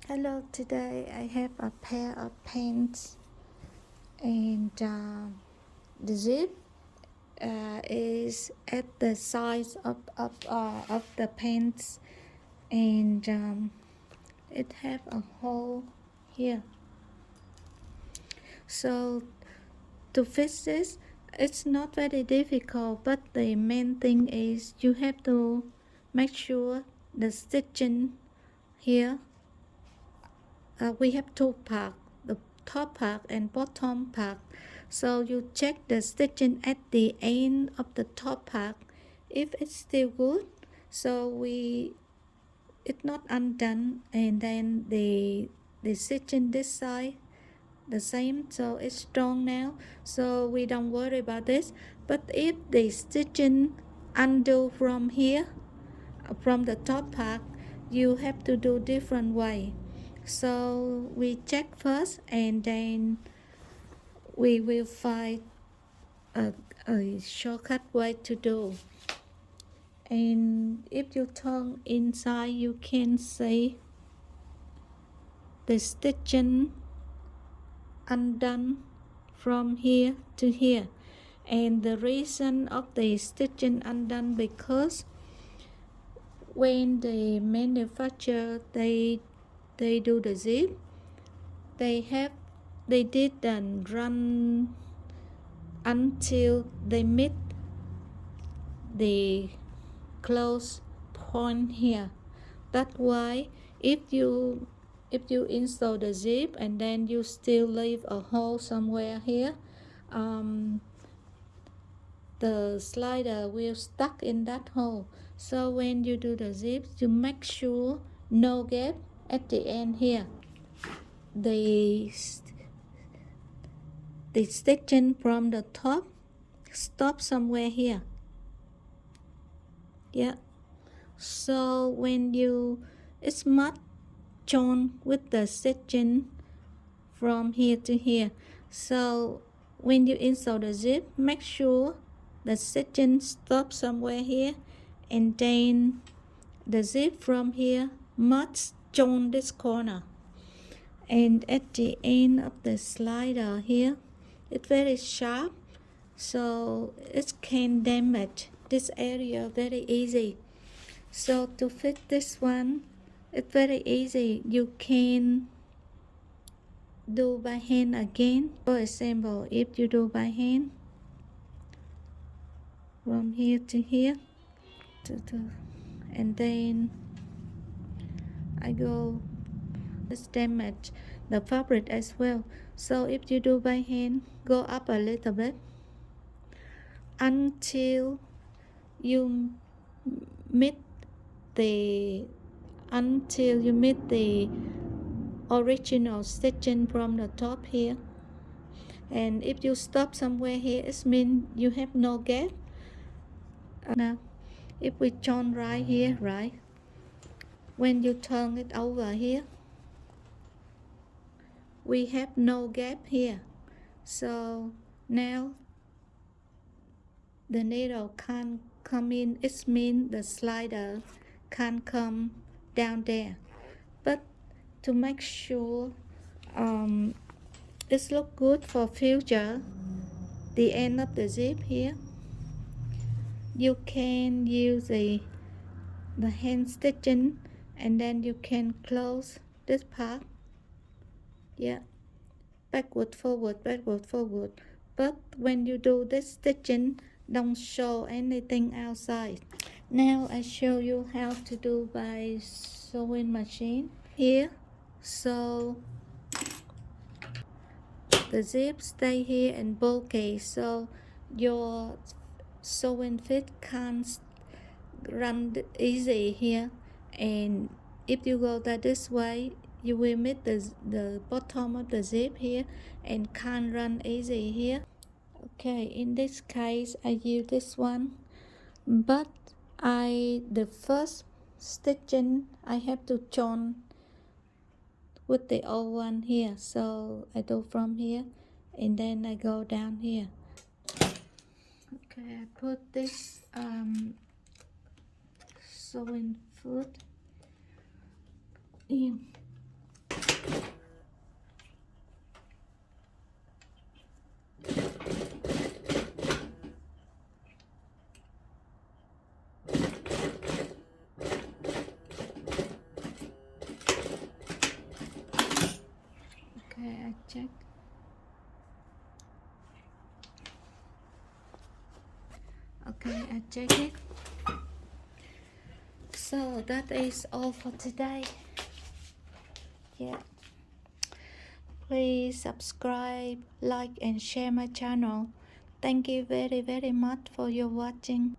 Hello, today I have a pair of pants and the zip is at the size of the pants and it have a hole here. So to fix this, it's not very difficult, but the main thing is you have to make sure the stitching here. We have two parts, the top part and bottom part. So you check the stitching at the end of the top part. If it's still good, so it's not undone, and then the stitching this side the same, so it's strong now. So we don't worry about this. But if the stitching undo from here, from the top part, you have to do different way. So we check first and then we will find a, a shortcut way to do. And if you turn inside, you can see the stitching undone from here to here. And the reason of the stitching undone because when the manufacturer they do the zip, they didn't run until they meet the close point here. That's why if you install the zip and then you still leave a hole somewhere here, the slider will stuck in that hole. So when you do the zip, you make sure no gap at the end here. The stitching from the top stop somewhere here. Yeah. So when it's must join with the stitching from here to here. So when you install the zip, make sure the stitching stops somewhere here, and then the zip from here must join this corner. And at the end of the slider here, it's very sharp, so it can damage this area very easy. So to fit this one, it's very easy. You can do by hand again. For example, if you do by hand from here to here, and then I go, it's damage the fabric as well. So if you do by hand, go up a little bit until you meet the original stitching from the top here. And if you stop somewhere here, it means you have no gap. Now if we join right here, right, when you turn it over here, we have no gap here. So now the needle can't come in. It means the slider can't come down there. But to make sure it look good for future, the end of the zip here, you can use the hand stitching, and then you can close this part. Yeah, backward forward, backward forward. But when you do this stitching, don't show anything outside. Now I show you how to do by sewing machine here. So the zip stay here in bulky, so your sewing feet can't run easy here. And if you go this way, you will meet the bottom of the zip here and can't run easy here. Okay, in this case I use this one, but the first stitching I have to join with the old one here. So I do from here and then I go down here. Okay, I put this sewing foot in. check. Okay, I check it. So that is all for today. Yeah. Please subscribe, like and share my channel. Thank you very much for your watching.